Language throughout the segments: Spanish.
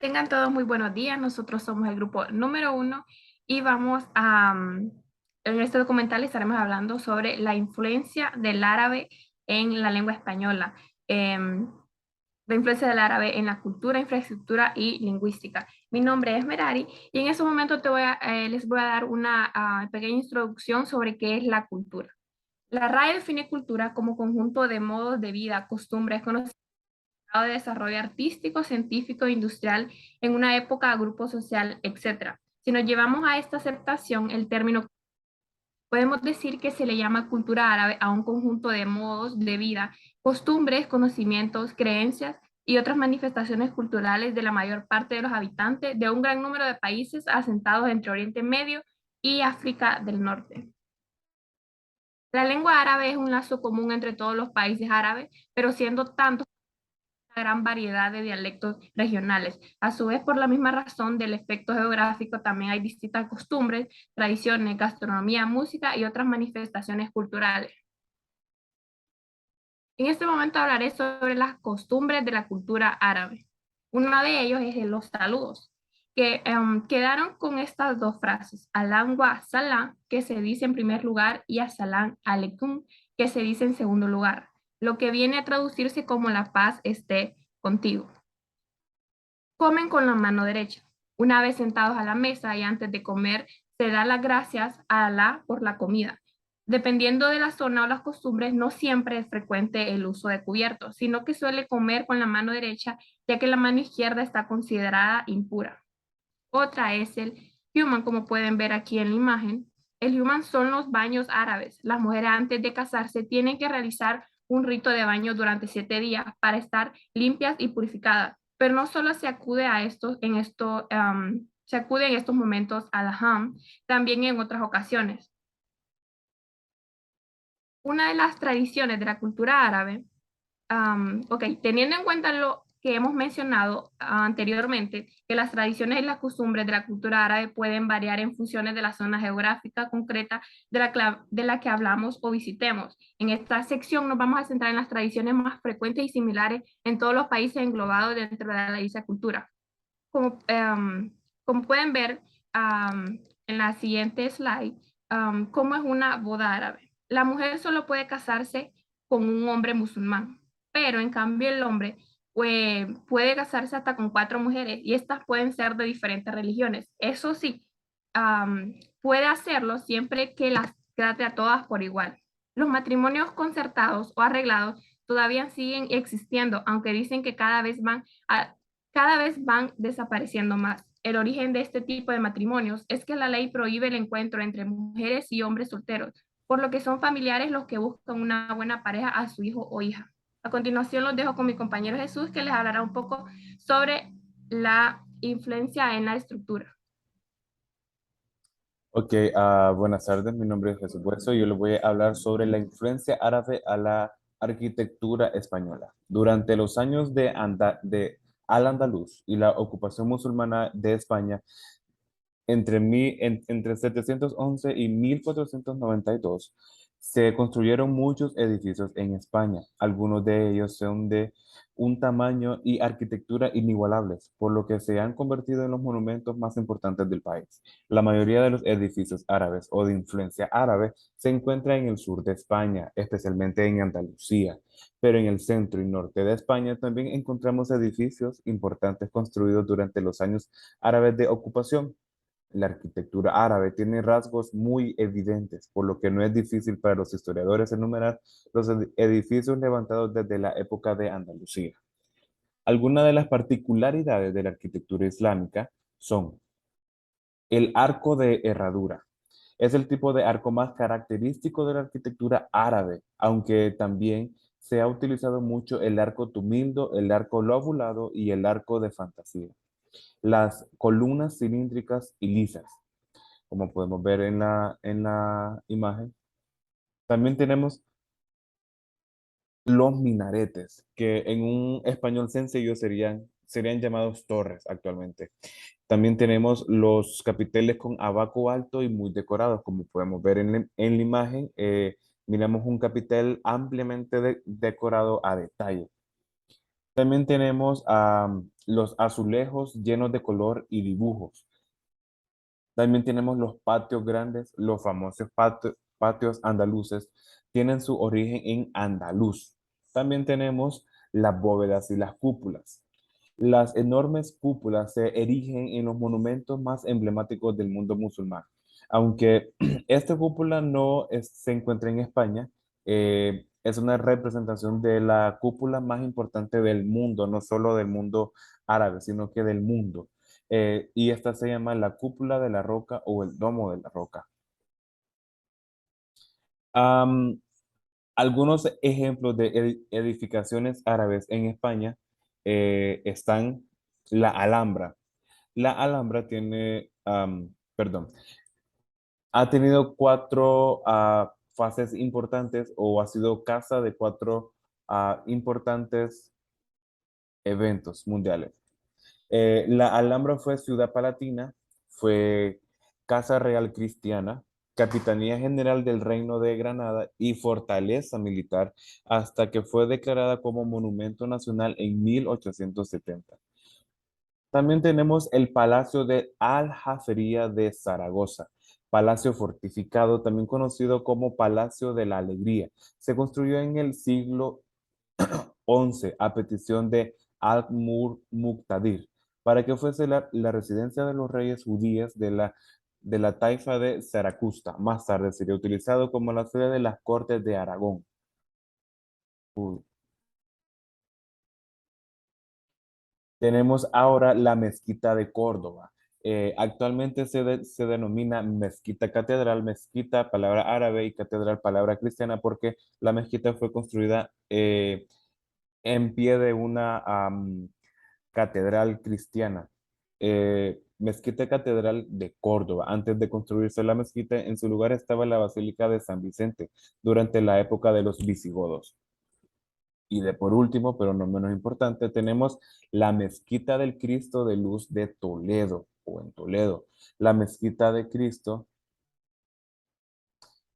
Tengan todos muy buenos días. Nosotros somos el grupo número 1 y vamos a, en este documental estaremos hablando sobre la influencia del árabe en la lengua española, la influencia del árabe en la cultura, infraestructura y lingüística. Mi nombre es Merari y en este momento les voy a dar una pequeña introducción sobre qué es la cultura. La RAE define cultura como conjunto de modos de vida, costumbres, conocimientos de desarrollo artístico, científico, industrial, en una época, grupo social, etcétera. Si nos llevamos a esta aceptación, el término podemos decir que se le llama cultura árabe a un conjunto de modos de vida, costumbres, conocimientos, creencias y otras manifestaciones culturales de la mayor parte de los habitantes de un gran número de países asentados entre Oriente Medio y África del Norte. La lengua árabe es un lazo común entre todos los países árabes, pero siendo tantos una gran variedad de dialectos regionales. A su vez, por la misma razón del efecto geográfico, también hay distintas costumbres, tradiciones, gastronomía, música y otras manifestaciones culturales. En este momento hablaré sobre las costumbres de la cultura árabe. Uno de ellos es los saludos, que quedaron con estas dos frases, Alam wa salam, que se dice en primer lugar, y Assalam alaikum, que se dice en segundo lugar, lo que viene a traducirse como la paz esté contigo. Comen con la mano derecha. Una vez sentados a la mesa y antes de comer, se da las gracias a Alá por la comida. Dependiendo de la zona o las costumbres, no siempre es frecuente el uso de cubiertos, sino que suele comer con la mano derecha, ya que la mano izquierda está considerada impura. Otra es el human, como pueden ver aquí en la imagen. El human son los baños árabes. Las mujeres antes de casarse tienen que realizar un rito de baño durante 7 días para estar limpias y purificadas. Pero no solo se acude a estos, se acude en estos momentos al hammam, también en otras ocasiones. Una de las tradiciones de la cultura árabe. Ok, teniendo en cuenta lo que hemos mencionado anteriormente, que las tradiciones y las costumbres de la cultura árabe pueden variar en funciones de la zona geográfica concreta de la que hablamos o visitemos. En esta sección nos vamos a centrar en las tradiciones más frecuentes y similares en todos los países englobados dentro de la isla cultura. Como, como pueden ver en la siguiente slide, cómo es una boda árabe. La mujer solo puede casarse con un hombre musulmán, pero en cambio el hombre puede casarse hasta con 4 mujeres y estas pueden ser de diferentes religiones. Eso sí, puede hacerlo siempre que las trate a todas por igual. Los matrimonios concertados o arreglados todavía siguen existiendo, aunque dicen que cada vez van desapareciendo más. El origen de este tipo de matrimonios es que la ley prohíbe el encuentro entre mujeres y hombres solteros, por lo que son familiares los que buscan una buena pareja a su hijo o hija. A continuación los dejo con mi compañero Jesús, que les hablará un poco sobre la influencia en la estructura. Ok, buenas tardes, mi nombre es Jesús Hueso y yo les voy a hablar sobre la influencia árabe a la arquitectura española. Durante los años de Al-Andalus y la ocupación musulmana de España, entre 711 y 1492 se construyeron muchos edificios en España. Algunos de ellos son de un tamaño y arquitectura inigualables, por lo que se han convertido en los monumentos más importantes del país. La mayoría de los edificios árabes o de influencia árabe se encuentran en el sur de España, especialmente en Andalucía, pero en el centro y norte de España también encontramos edificios importantes construidos durante los años árabes de ocupación. La arquitectura árabe tiene rasgos muy evidentes, por lo que no es difícil para los historiadores enumerar los edificios levantados desde la época de Andalucía. Algunas de las particularidades de la arquitectura islámica son el arco de herradura. Es el tipo de arco más característico de la arquitectura árabe, aunque también se ha utilizado mucho el arco tumildo, el arco lobulado y el arco de fantasía. Las columnas cilíndricas y lisas, como podemos ver en la imagen. También tenemos los minaretes, que en un español sencillo serían llamados torres actualmente. También tenemos los capiteles con abaco alto y muy decorados, como podemos ver en la imagen. Miramos un capitel ampliamente decorado a detalle. También tenemos los azulejos llenos de color y dibujos. También tenemos los patios grandes, los famosos patios andaluces, tienen su origen en andaluz. También tenemos las bóvedas y las cúpulas. Las enormes cúpulas se erigen en los monumentos más emblemáticos del mundo musulmán. Aunque esta cúpula no se encuentra en España, es una representación de la cúpula más importante del mundo, no solo del mundo árabe, sino que del mundo. Y esta se llama la cúpula de la roca o el domo de la roca. Am, Algunos ejemplos de edificaciones árabes en España están la Alhambra. La Alhambra perdón, ha tenido cuatro fases importantes o ha sido casa de cuatro importantes eventos mundiales. La Alhambra fue ciudad palatina, fue casa real cristiana, capitanía general del Reino de Granada y fortaleza militar hasta que fue declarada como monumento nacional en 1870. También tenemos el Palacio de Aljafería de Zaragoza, palacio fortificado, también conocido como Palacio de la Alegría. Se construyó en el siglo 11 a petición de Al-Muqtadir para que fuese la residencia de los reyes judíos de la taifa de Zaragoza. Más tarde sería utilizado como la sede de las Cortes de Aragón. Uy. Tenemos ahora la Mezquita de Córdoba. Actualmente se denomina Mezquita Catedral, Mezquita, palabra árabe, y Catedral, palabra cristiana, porque la mezquita fue construida en pie de una catedral cristiana. Mezquita Catedral de Córdoba. Antes de construirse la mezquita, en su lugar estaba la Basílica de San Vicente durante la época de los visigodos. Y de por último, pero no menos importante, tenemos la Mezquita del Cristo de Luz de Toledo o en Toledo. La Mezquita de Cristo,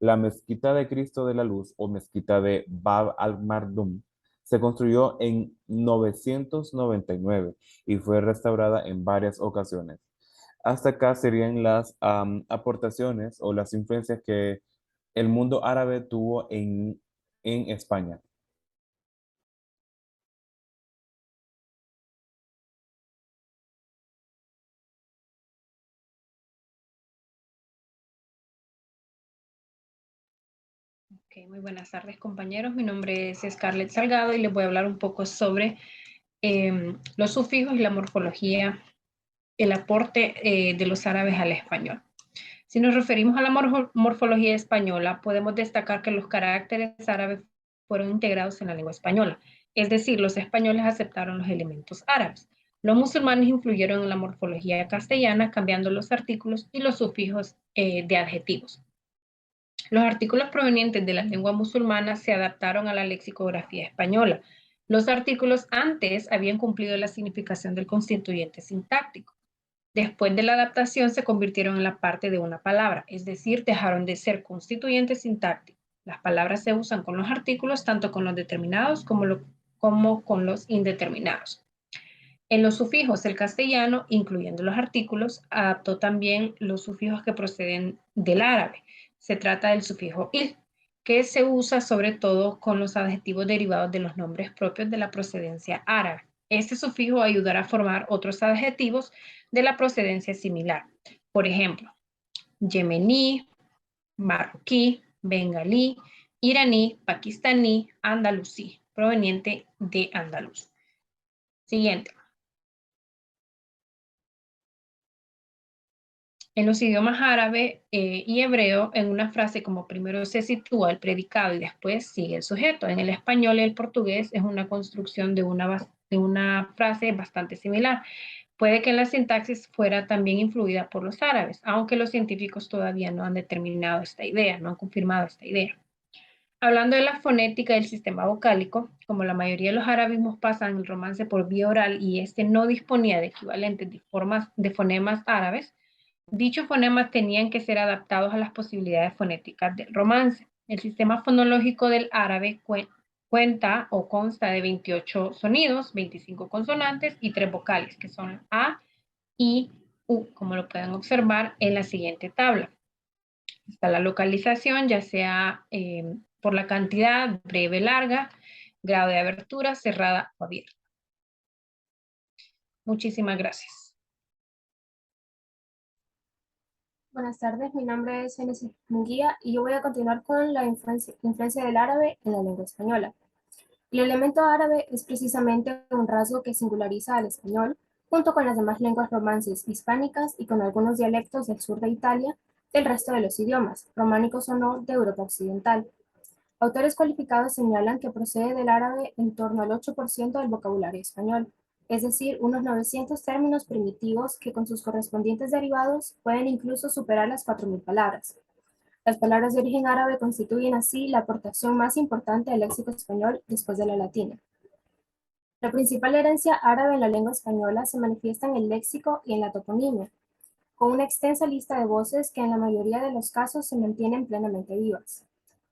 la Mezquita de Cristo de la Luz o Mezquita de Bab al-Mardum se construyó en 999 y fue restaurada en varias ocasiones. Hasta acá serían las aportaciones o las influencias que el mundo árabe tuvo en España. Ok, muy buenas tardes, compañeros. Mi nombre es Scarlett Salgado y les voy a hablar un poco sobre los sufijos y la morfología, el aporte de los árabes al español. Si nos referimos a la morfología española, podemos destacar que los caracteres árabes fueron integrados en la lengua española, es decir, los españoles aceptaron los elementos árabes. Los musulmanes influyeron en la morfología castellana, cambiando los artículos y los sufijos de adjetivos. Los artículos provenientes de la lengua musulmana se adaptaron a la lexicografía española. Los artículos antes habían cumplido la significación del constituyente sintáctico. Después de la adaptación se convirtieron en la parte de una palabra, es decir, dejaron de ser constituyentes sintácticos. Las palabras se usan con los artículos, tanto con los determinados como con los indeterminados. En los sufijos, el castellano, incluyendo los artículos, adaptó también los sufijos que proceden del árabe. Se trata del sufijo il, que se usa sobre todo con los adjetivos derivados de los nombres propios de la procedencia árabe. Este sufijo ayudará a formar otros adjetivos de la procedencia similar. Por ejemplo, yemení, marroquí, bengalí, iraní, pakistaní, andalusí, proveniente de andaluz. Siguiente. En los idiomas árabe y hebreo, en una frase como primero se sitúa el predicado y después sigue el sujeto. En el español y el portugués es una construcción de una frase bastante similar. Puede que la sintaxis fuera también influida por los árabes, aunque los científicos todavía no han determinado esta idea, no han confirmado esta idea. Hablando de la fonética del sistema vocálico, como la mayoría de los arabismos pasan el romance por vía oral y este no disponía de equivalentes de fonemas árabes, dichos fonemas tenían que ser adaptados a las posibilidades fonéticas del romance. El sistema fonológico del árabe cuenta o consta de 28 sonidos, 25 consonantes y 3 vocales, que son A, I, U, como lo pueden observar en la siguiente tabla. Está la localización, ya sea por la cantidad, breve, larga, grado de abertura, cerrada o abierta. Muchísimas gracias. Buenas tardes, mi nombre es Génesis Munguía y yo voy a continuar con la influencia del árabe en la lengua española. El elemento árabe es precisamente un rasgo que singulariza al español, junto con las demás lenguas romances hispánicas y con algunos dialectos del sur de Italia, del resto de los idiomas, románicos o no, de Europa Occidental. Autores cualificados señalan que procede del árabe en torno al 8% del vocabulario español, es decir, unos 900 términos primitivos que con sus correspondientes derivados pueden incluso superar las 4.000 palabras. Las palabras de origen árabe constituyen así la aportación más importante del léxico español después de la latina. La principal herencia árabe en la lengua española se manifiesta en el léxico y en la toponimia, con una extensa lista de voces que en la mayoría de los casos se mantienen plenamente vivas.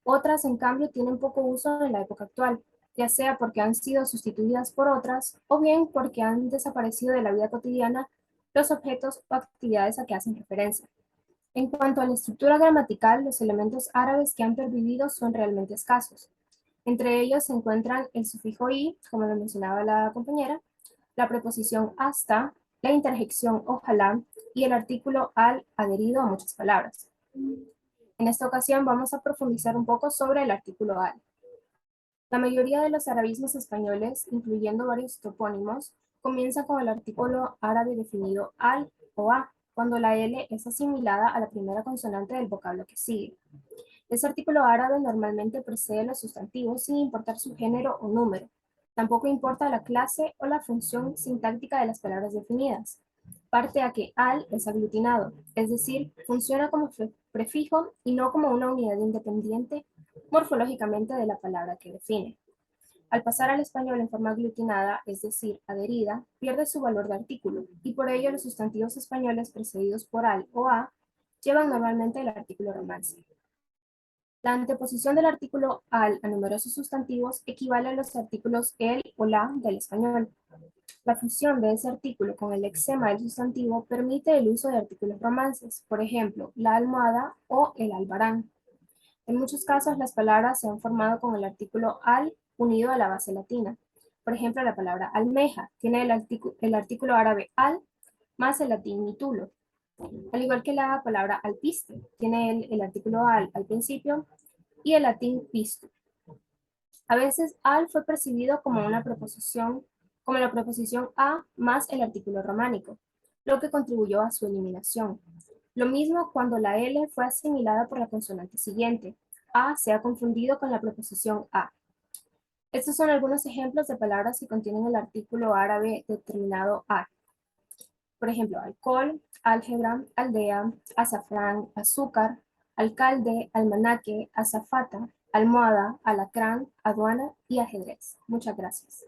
Otras, en cambio, tienen poco uso en la época actual, ya sea porque han sido sustituidas por otras, o bien porque han desaparecido de la vida cotidiana los objetos o actividades a que hacen referencia. En cuanto a la estructura gramatical, los elementos árabes que han pervivido son realmente escasos. Entre ellos se encuentran el sufijo i, como lo mencionaba la compañera, la preposición hasta, la interjección ojalá y el artículo al adherido a muchas palabras. En esta ocasión vamos a profundizar un poco sobre el artículo al. La mayoría de los arabismos españoles, incluyendo varios topónimos, comienzan con el artículo árabe definido al o a, cuando la L es asimilada a la primera consonante del vocablo que sigue. Este artículo árabe normalmente precede los sustantivos sin importar su género o número. Tampoco importa la clase o la función sintáctica de las palabras definidas. Parte a que al es aglutinado, es decir, funciona como prefijo y no como una unidad independiente morfológicamente de la palabra que define. Al pasar al español en forma aglutinada, es decir, adherida, pierde su valor de artículo, y por ello los sustantivos españoles precedidos por al o a llevan normalmente el artículo romance. La anteposición del artículo al a numerosos sustantivos equivale a los artículos el o la del español. La fusión de ese artículo con el lexema del sustantivo permite el uso de artículos romances, por ejemplo, la almohada o el albarán. En muchos casos, las palabras se han formado con el artículo al unido a la base latina. Por ejemplo, la palabra almeja tiene el artículo árabe al más el latín mitulo. Al igual que la palabra alpiste, tiene el artículo al principio y el latín pisto. A veces al fue percibido como una preposición, como la preposición a más el artículo románico, lo que contribuyó a su eliminación. Lo mismo cuando la L fue asimilada por la consonante siguiente. A se ha confundido con la preposición a. Estos son algunos ejemplos de palabras que contienen el artículo árabe determinado a. Por ejemplo, alcohol, álgebra, aldea, azafrán, azúcar, alcalde, almanaque, azafata, almohada, alacrán, aduana y ajedrez. Muchas gracias.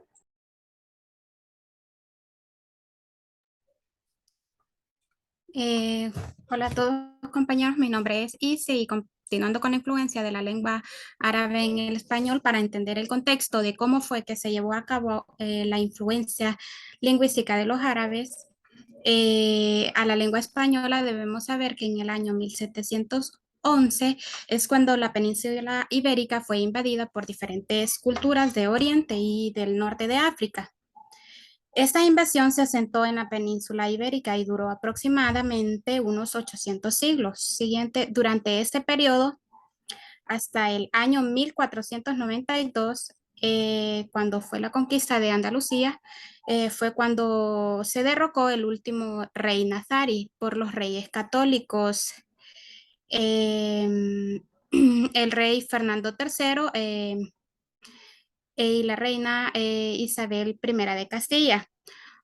Hola a todos compañeros, mi nombre es Ise y continuando con la influencia de la lengua árabe en el español para entender el contexto de cómo fue que se llevó a cabo la influencia lingüística de los árabes a la lengua española, debemos saber que en el año 1711 es cuando la península ibérica fue invadida por diferentes culturas de Oriente y del norte de África. Esta invasión se asentó en la península ibérica y duró aproximadamente unos 800 siglos. Durante este periodo, hasta el año 1492, cuando fue la conquista de Andalucía, fue cuando se derrocó el último rey nazarí por los reyes católicos. El rey Fernando III y la reina Isabel I de Castilla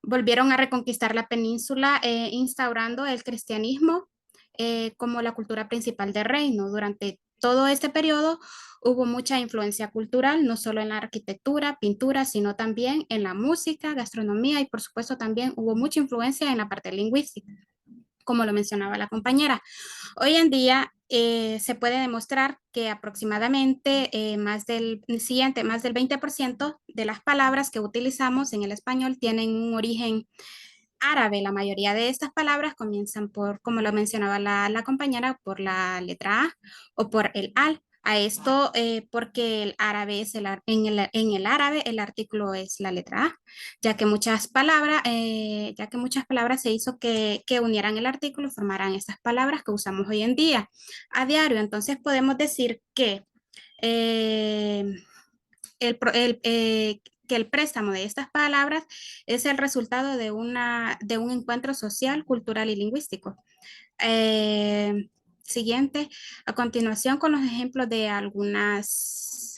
volvieron a reconquistar la península, instaurando el cristianismo como la cultura principal del reino. Durante todo este periodo hubo mucha influencia cultural, no solo en la arquitectura, pintura, sino también en la música, gastronomía y por supuesto también hubo mucha influencia en la parte lingüística. como lo mencionaba la compañera. Hoy en día se puede demostrar que aproximadamente más del 20% de las palabras que utilizamos en el español tienen un origen árabe. La mayoría de estas palabras comienzan por, como lo mencionaba la compañera, por la letra A o por el al. A esto porque el árabe es en el árabe el artículo es la letra A, ya que muchas palabras se hizo que unieran el artículo y formaran estas palabras que usamos hoy en día a diario. Entonces podemos decir eh, que el préstamo de estas palabras es el resultado de un encuentro social, cultural y lingüístico. Siguiente, a continuación con los ejemplos de algunas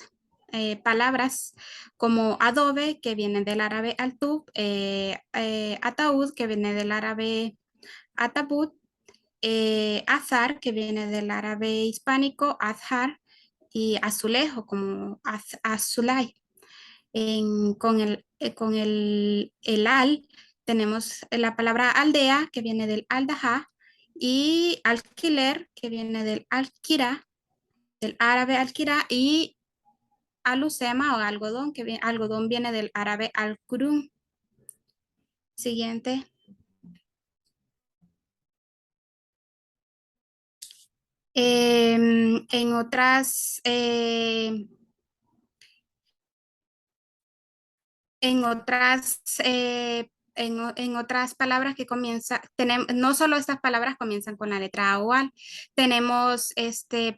palabras como adobe, que viene del árabe altub, ataúd, que viene del árabe atabud, azar, que viene del árabe hispánico, azhar, y azulejo, como azulay. Con el al tenemos la palabra aldea, que viene del aldaja, y alquiler, que viene del alquira, del árabe alquira, y alusema o algodón, algodón viene del árabe al-kurum. Siguiente. En otras en otras, en otras palabras que comienzan, no solo estas palabras comienzan con la letra A o al, tenemos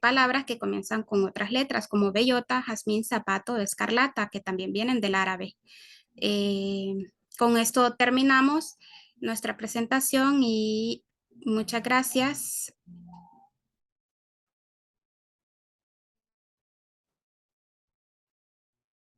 palabras que comienzan con otras letras como bellota, jazmín, zapato, escarlata, que también vienen del árabe. Eh, con esto terminamos nuestra presentación y muchas gracias.